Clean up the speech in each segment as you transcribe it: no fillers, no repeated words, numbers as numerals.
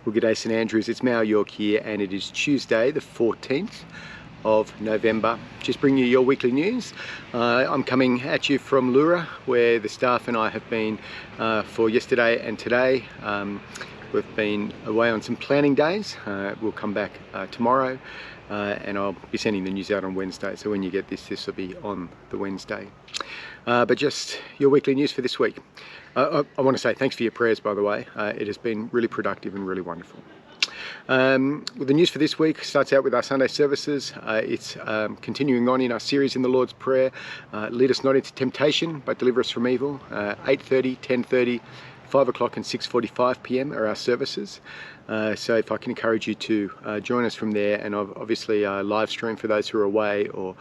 Well, g'day St Andrews, it's Mal York here and it is Tuesday the 14th of November. Just bringing you your weekly news. I'm coming at you from Lura, where the staff and I have been for yesterday and today. We've been away on some planning days. We'll come back tomorrow and I'll be sending the news out on Wednesday, so when you get this will be on the Wednesday. But just your weekly news for this week. I want to say thanks for your prayers, by the way. It has been really productive and really wonderful. Well, the news for this week starts out with our Sunday services. It's continuing on in our series in the Lord's Prayer. Lead us not into temptation, but deliver us from evil. 8:30, 10:30, 5 o'clock and 6:45 p.m. are our services. So if I can encourage you to join us from there, and obviously live stream for those who are away or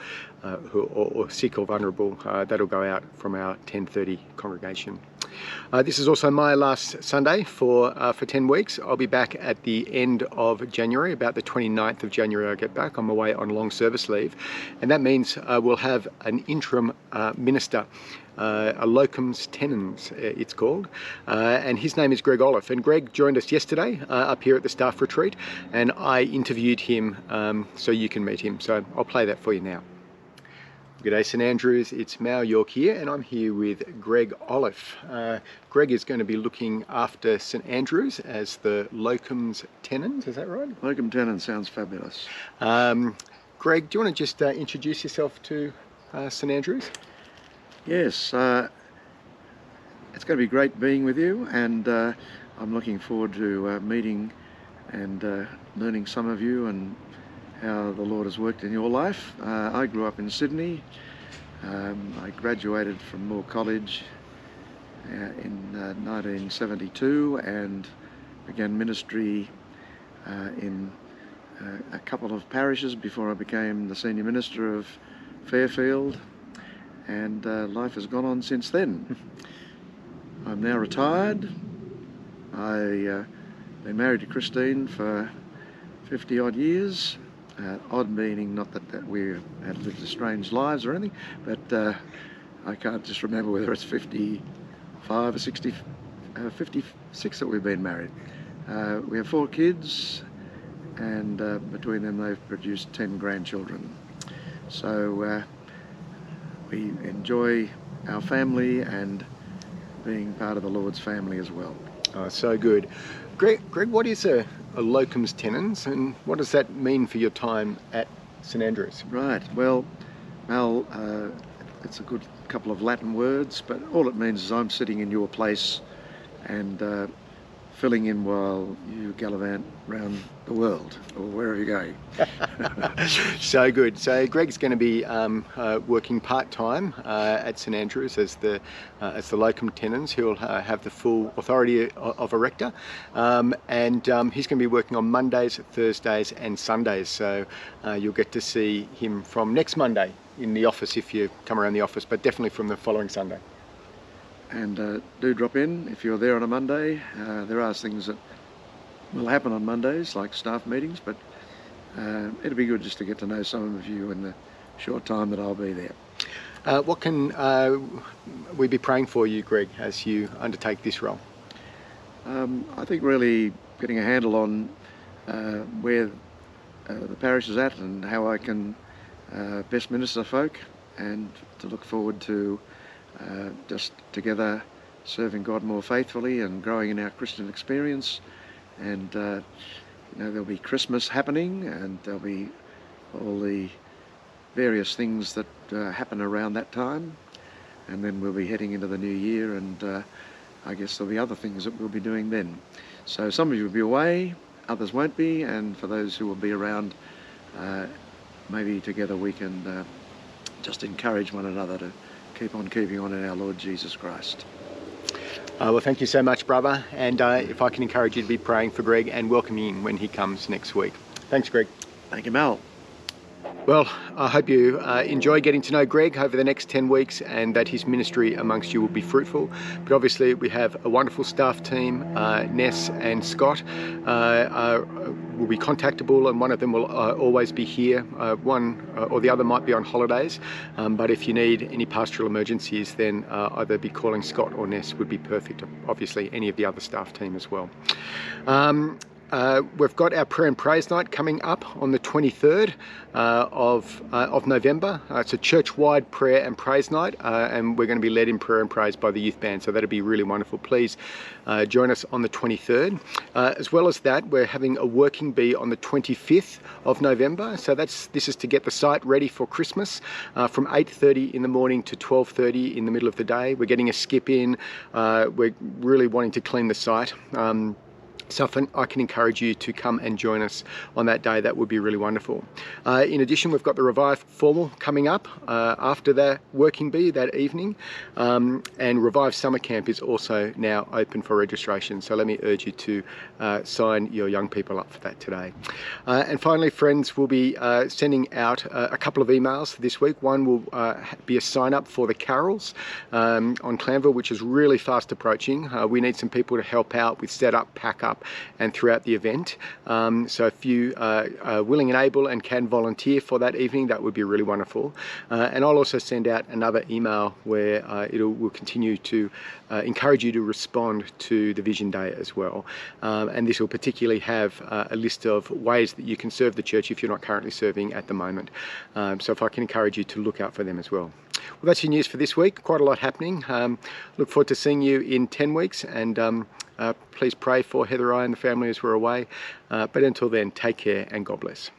sick or vulnerable, that'll go out from our 10:30 congregation. This is also my last Sunday for 10 weeks. I'll be back at the end of January, about the 29th of January I'll get back. I'm away on long service leave, and that means we'll have an interim minister, a locums tenens it's called, and his name is Greg Olive. And Greg joined us yesterday up here at the staff retreat, and I interviewed him so you can meet him. So I'll play that for you now. G'day St Andrews, it's Mal York here and I'm here with Greg Olive. Greg is going to be looking after St Andrews as the locums tenens, is that right? Locum tenens sounds fabulous. Greg, do you want to just introduce yourself to St Andrews? Yes, it's going to be great being with you, and I'm looking forward to meeting and learning some of you and how the Lord has worked in your life. I grew up in Sydney. I graduated from Moore College in 1972 and began ministry in a couple of parishes before I became the senior minister of Fairfield, and life has gone on since then. I'm now retired. I've been married to Christine for 50 odd years. Odd meaning not that we had lived strange lives or anything, but I can't just remember whether it's 55 or 60, 56 that we've been married. We have 4 kids, and between them they've produced 10 grandchildren. So we enjoy our family and being part of the Lord's family as well. Oh, so good. Greg, what is a locums tenens, and what does that mean for your time at St Andrews? Right, well, Mal, it's a good couple of Latin words, but all it means is I'm sitting in your place and filling in while you gallivant around the world, or wherever you're going. So good. So Greg's going to be working part-time at St Andrews as the locum tenens. He'll have the full authority of a rector, and he's going to be working on Mondays, Thursdays and Sundays. So you'll get to see him from next Monday in the office if you come around the office, but definitely from the following Sunday. And do drop in if you're there on a Monday. There are things that will happen on Mondays, like staff meetings, but it'll be good just to get to know some of you in the short time that I'll be there. What can we be praying for you, Greg, as you undertake this role? I think really getting a handle on where the parish is at and how I can best minister folk, and to look forward to just together serving God more faithfully and growing in our Christian experience. And there'll be Christmas happening, and there'll be all the various things that happen around that time, and then we'll be heading into the new year, and I guess there'll be other things that we'll be doing then. So some of you will be away, others won't be, and for those who will be around, maybe together we can just encourage one another to keep on keeping on in our Lord Jesus Christ. Well, thank you so much, brother, and if I can encourage you to be praying for Greg and welcoming him when he comes next week. Thanks, Greg. Thank you, Mal. Well, I hope you enjoy getting to know Greg over the next 10 weeks and that his ministry amongst you will be fruitful. But obviously we have a wonderful staff team. Ness and Scott will be contactable, and one of them will always be here. One or the other might be on holidays, but if you need any pastoral emergencies, then either be calling Scott or Ness would be perfect. Obviously any of the other staff team as well. We've got our prayer and praise night coming up on the 23rd of November. It's a church-wide prayer and praise night, and we're going to be led in prayer and praise by the youth band, so that'll be really wonderful. Please join us on the 23rd. As well as that, we're having a working bee on the 25th of November, so this is to get the site ready for Christmas from 8:30 in the morning to 12:30 in the middle of the day. We're getting a skip in. We're really wanting to clean the site. So if I can encourage you to come and join us on that day, that would be really wonderful. In addition, we've got the Revive Formal coming up after the working bee that evening, and Revive Summer Camp is also now open for registration, so let me urge you to sign your young people up for that today. And finally, friends, we'll be sending out a couple of emails this week. One will be a sign up for the carols on Clanville, which is really fast approaching. We need some people to help out with setup, pack up, and throughout the event. So if you are willing and able and can volunteer for that evening, that would be really wonderful. And I'll also send out another email where will continue to encourage you to respond to the Vision Day as well. And this will particularly have a list of ways that you can serve the church if you're not currently serving at the moment. So if I can encourage you to look out for them as well. Well, that's your news for this week. Quite a lot happening. Look forward to seeing you in 10 weeks, and please pray for Heather, I and the family as we're away. But until then, take care and God bless.